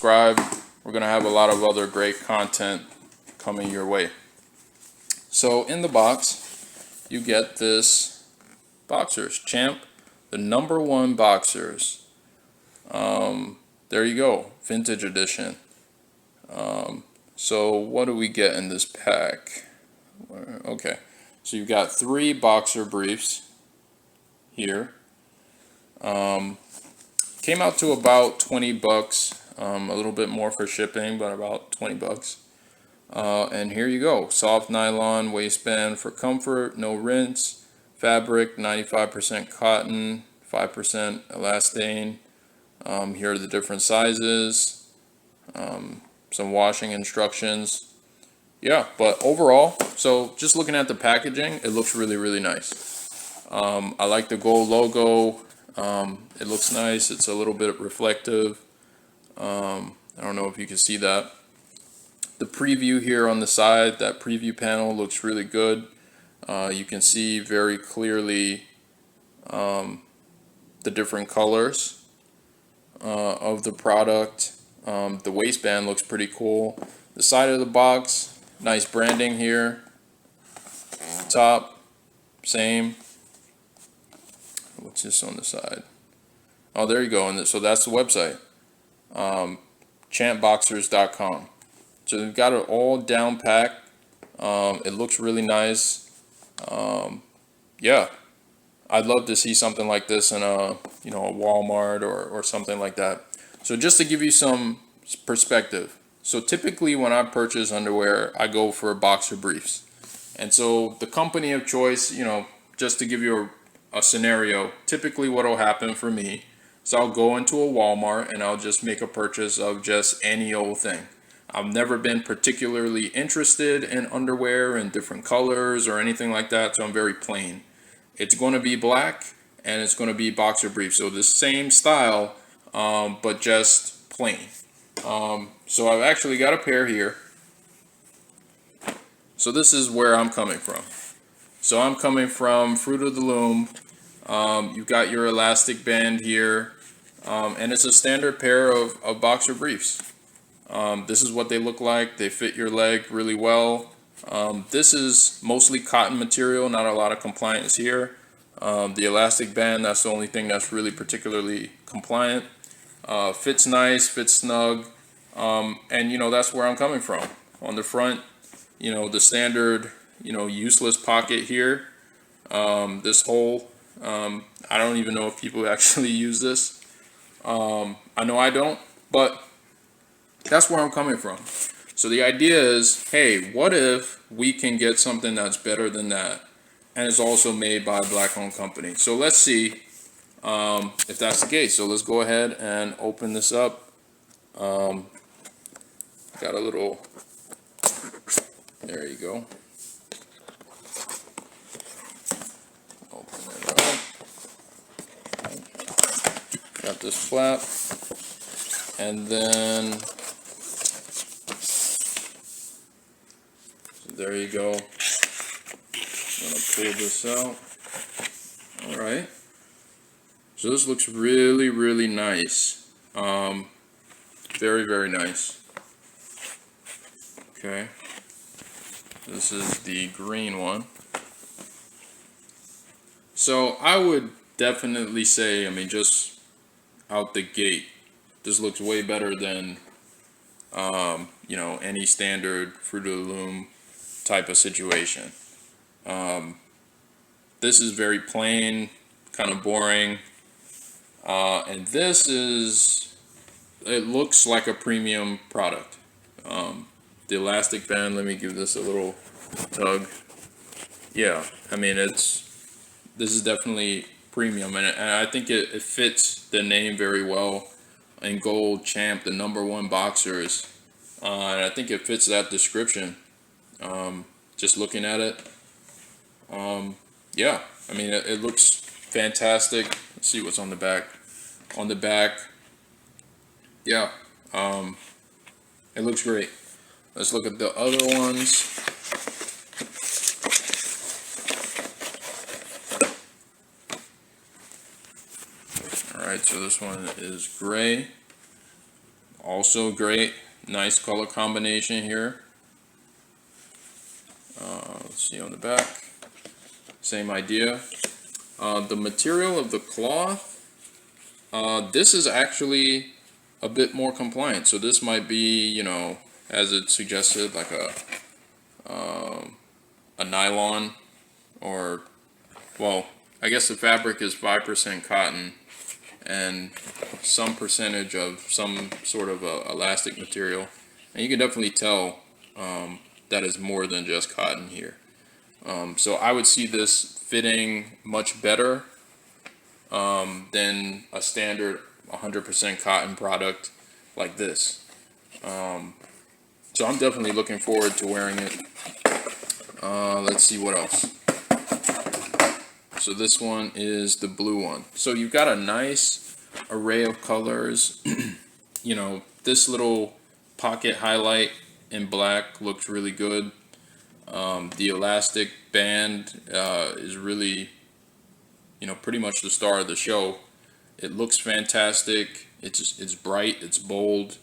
subscribe. We're going to have a lot of other great content coming your way. So in the box, you get this Boxers Champ, the #1 Boxers. There you go, vintage edition. So what do we get in this pack? Okay, so you've got 3 boxer briefs here. Came out to about 20 bucks, a little bit more for shipping, but about 20 bucks. And here you go, soft nylon waistband for comfort, no rinse, fabric 95% cotton, 5% elastane. Here are the different sizes, some washing instructions. Yeah, but overall, so just looking at the packaging, it looks really, really nice. I like the gold logo. It looks nice. It's a little bit reflective. I don't know if you can see that. The preview here on the side, that preview panel looks really good. You can see very clearly the different colors of the product. The waistband looks pretty cool. The side of the box, nice branding here. Top, same. What's this on the side? Oh, there you go. And so that's the website, champboxers.com. So they've got it all down packed. It looks really nice. Yeah, I'd love to see something like this in a a Walmart or something like that. So just to give you some perspective, so typically when I purchase underwear, I go for boxer briefs. And so the company of choice, just to give you a scenario, typically what will happen for me is I'll go into a Walmart and I'll just make a purchase of just any old thing. I've never been particularly interested in underwear in different colors or anything like that, so I'm very plain. It's going to be black and it's going to be boxer brief, so the same style, but just plain. So I've actually got a pair here. So this is where I'm coming from. So I'm coming from Fruit of the Loom. You've got your elastic band here, and it's a standard pair of boxer briefs. This is what they look like. They fit your leg really well. This is mostly cotton material, not a lot of compliance here. The elastic band, that's the only thing that's really particularly compliant. Fits nice, fits snug, and that's where I'm coming from. On the front, the standard, useless pocket here. This hole, I don't even know if people actually use this. I know I don't, but that's where I'm coming from. So the idea is, hey, what if we can get something that's better than that, and it's also made by a black-owned company? So let's see if that's the case. So let's go ahead and open this up. Got a little, there you go. Open it up. Got this flap, and then there you go. I'm gonna pull this out. All right. So this looks really, really nice. Very, very nice. Okay. This is the green one. So I would definitely say, just out the gate, this looks way better than, any standard Fruit of the Loom type of situation. This is very plain, kind of boring, and this it looks like a premium product. The elastic band, let me give this a little tug. Yeah, this is definitely premium, and I think it fits the name very well. In gold, Champ, the #1 Boxers, and I think it fits that description. Just looking at it, yeah, it looks fantastic. Let's see what's on the back. On the back, yeah, it looks great. Let's look at the other ones. All right, so this one is gray. Also great, nice color combination here. Let's see on the back, same idea. The material of the cloth, this is actually a bit more compliant. So this might be, you know, as it suggested, like a nylon, or, well, I guess the fabric is 5% cotton and some percentage of some sort of elastic material. And you can definitely tell that is more than just cotton here. So I would see this fitting much better than a standard 100% cotton product like this. So I'm definitely looking forward to wearing it. Let's see what else. So this one is the blue one. So you've got a nice array of colors. You know, this little pocket highlight in black looks really good. The elastic band is really, you know, pretty much the star of the show. It looks fantastic. It's bright, it's bold,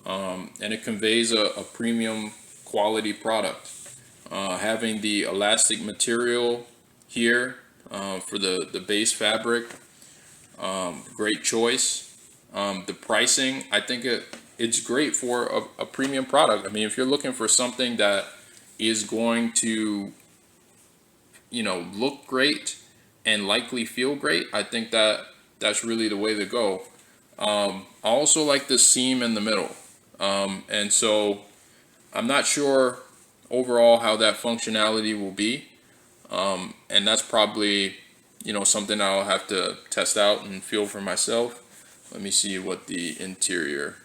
and it conveys a premium quality product. Having the elastic material here for the base fabric, great choice. The pricing, I think it's great for a premium product. I mean, if you're looking for something that is going to, you know, look great and likely feel great, I think that's really the way to go. I also like the seam in the middle, and so I'm not sure overall how that functionality will be, and that's probably, you know, something I'll have to test out and feel for myself. Let me see what the interior.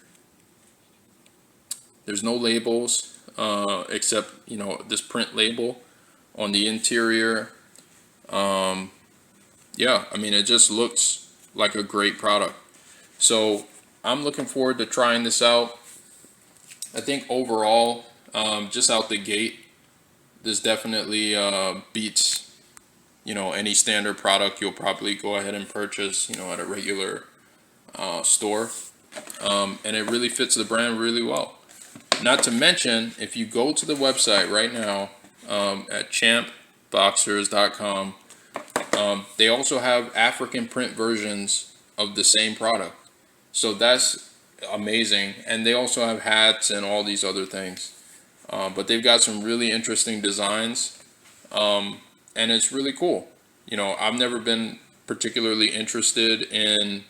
There's no labels except, you know, this print label on the interior. Yeah, I mean, it just looks like a great product. So I'm looking forward to trying this out. I think overall, just out the gate, this definitely beats, you know, any standard product you'll probably go ahead and purchase, you know, at a regular store. And it really fits the brand really well. Not to mention, if you go to the website right now at champboxers.com, they also have African print versions of the same product. So that's amazing. And they also have hats and all these other things. But they've got some really interesting designs. And it's really cool. You know, I've never been particularly interested in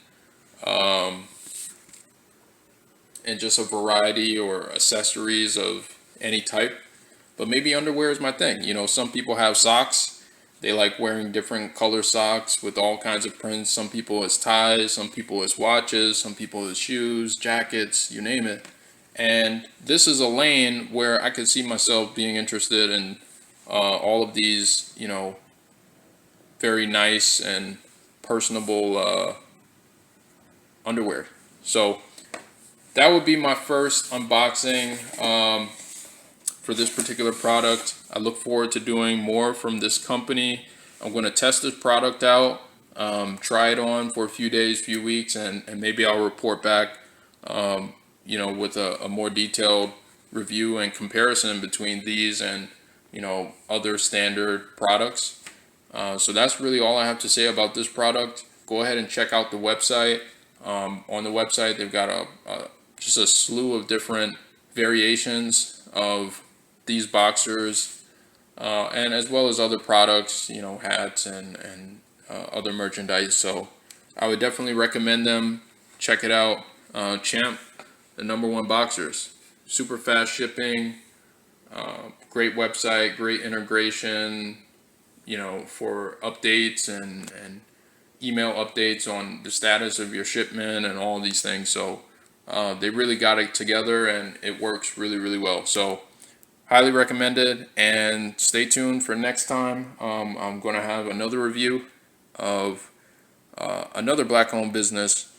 just a variety or accessories of any type. But maybe underwear is my thing. You know, some people have socks. They like wearing different color socks with all kinds of prints. Some people it's ties, some people it's watches, some people it's shoes, jackets, you name it. And this is a lane where I could see myself being interested in all of these, you know, very nice and personable underwear. So that would be my first unboxing for this particular product. I look forward to doing more from this company. I'm going to test this product out, try it on for a few days, few weeks, and maybe I'll report back, you know, with a more detailed review and comparison between these and, you know, other standard products. So that's really all I have to say about this product. Go ahead and check out the website. On the website, they've got just a slew of different variations of these boxers, and as well as other products, you know, hats and other merchandise. So I would definitely recommend them. Check it out. Champ, the #1 boxers. Super fast shipping, great website, great integration, you know, for updates and email updates on the status of your shipment and all these things. So they really got it together and it works really, really well. So highly recommended, and stay tuned for next time. I'm going to have another review of another black-owned business.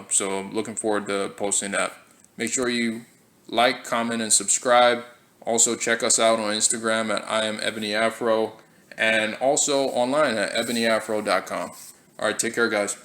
So I'm looking forward to posting that. Make sure you like, comment, and subscribe. Also check us out on Instagram at IamEbonyAfro and also online at ebonyafro.com. All right, take care, guys.